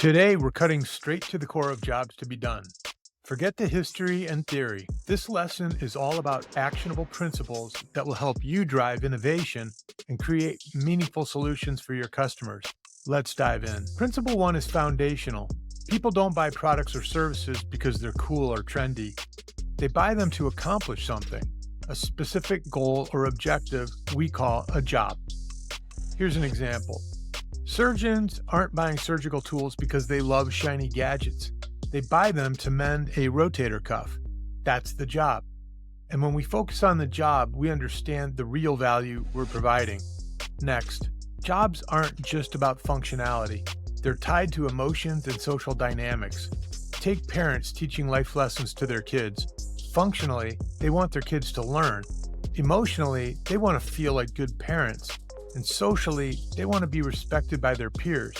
Today, we're cutting straight to the core of jobs to be done. Forget the history and theory. This lesson is all about actionable principles that will help you drive innovation and create meaningful solutions for your customers. Let's dive in. Principle one is foundational. People don't buy products or services because they're cool or trendy. They buy them to accomplish something, a specific goal or objective we call a job. Here's an example. Surgeons aren't buying surgical tools because they love shiny gadgets. They buy them to mend a rotator cuff. That's the job. And when we focus on the job, we understand the real value we're providing. Next, jobs aren't just about functionality. They're tied to emotions and social dynamics. Take parents teaching life lessons to their kids. Functionally, they want their kids to learn. Emotionally, they want to feel like good parents. And socially, they want to be respected by their peers.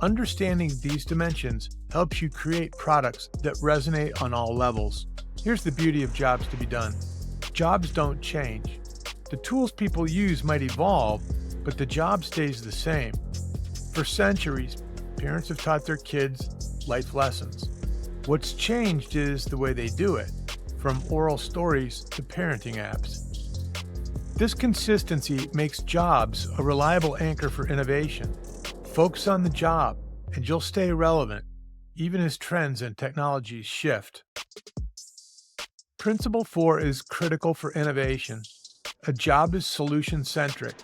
Understanding these dimensions helps you create products that resonate on all levels. Here's the beauty of jobs to be done. Jobs don't change. The tools people use might evolve, but the job stays the same. For centuries, parents have taught their kids life lessons. What's changed is the way they do it, from oral stories to parenting apps. This consistency makes jobs a reliable anchor for innovation. Focus on the job, and you'll stay relevant, even as trends and technologies shift. Principle 4 is critical for innovation. A job is solution-centric.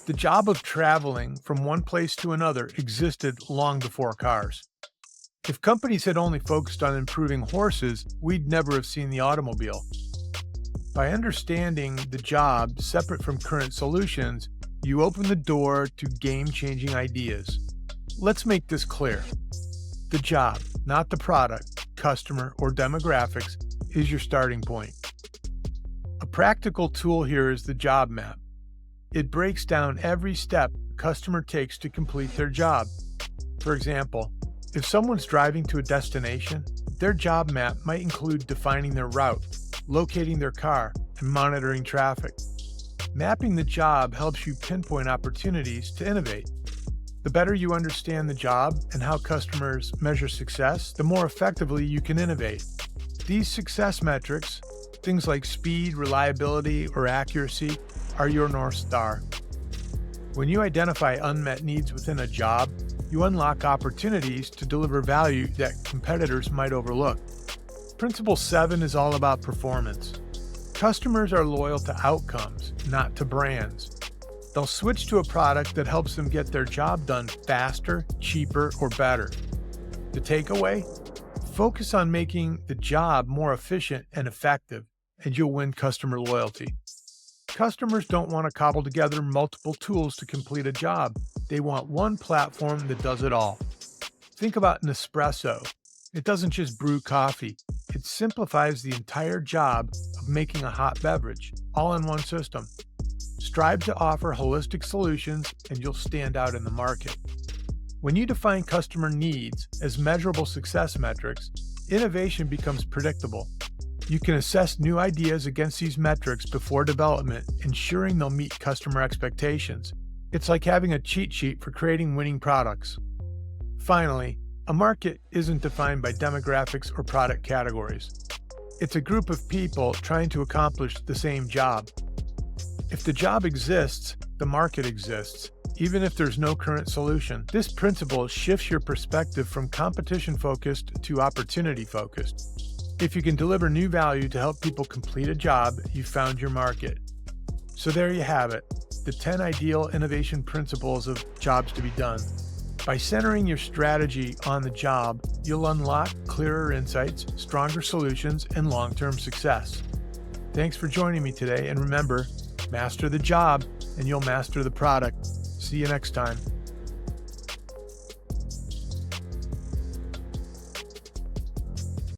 The job of traveling from one place to another existed long before cars. If companies had only focused on improving horses, we'd never have seen the automobile. By understanding the job separate from current solutions, you open the door to game-changing ideas. Let's make this clear. The job, not the product, customer, or demographics, is your starting point. A practical tool here is the job map. It breaks down every step the customer takes to complete their job. For example, if someone's driving to a destination, their job map might include defining their route, locating their car, and monitoring traffic. Mapping the job helps you pinpoint opportunities to innovate. The better you understand the job and how customers measure success, the more effectively you can innovate. These success metrics, things like speed, reliability, or accuracy, are your North Star. When you identify unmet needs within a job, you unlock opportunities to deliver value that competitors might overlook. Principle 7 is all about performance. Customers are loyal to outcomes, not to brands. They'll switch to a product that helps them get their job done faster, cheaper, or better. The takeaway? Focus on making the job more efficient and effective, and you'll win customer loyalty. Customers don't want to cobble together multiple tools to complete a job. They want one platform that does it all. Think about Nespresso. It doesn't just brew coffee. It simplifies the entire job of making a hot beverage, all in one system. Strive to offer holistic solutions, and you'll stand out in the market. When you define customer needs as measurable success metrics, innovation becomes predictable. You can assess new ideas against these metrics before development, ensuring they'll meet customer expectations. It's like having a cheat sheet for creating winning products. Finally, a market isn't defined by demographics or product categories. It's a group of people trying to accomplish the same job. If the job exists, the market exists, even if there's no current solution. This principle shifts your perspective from competition-focused to opportunity-focused. If you can deliver new value to help people complete a job, you've found your market. So there you have it, the 10 ideal innovation principles of jobs to be done. By centering your strategy on the job, you'll unlock clearer insights, stronger solutions, and long-term success. Thanks for joining me today, and remember, master the job, and you'll master the product. See you next time.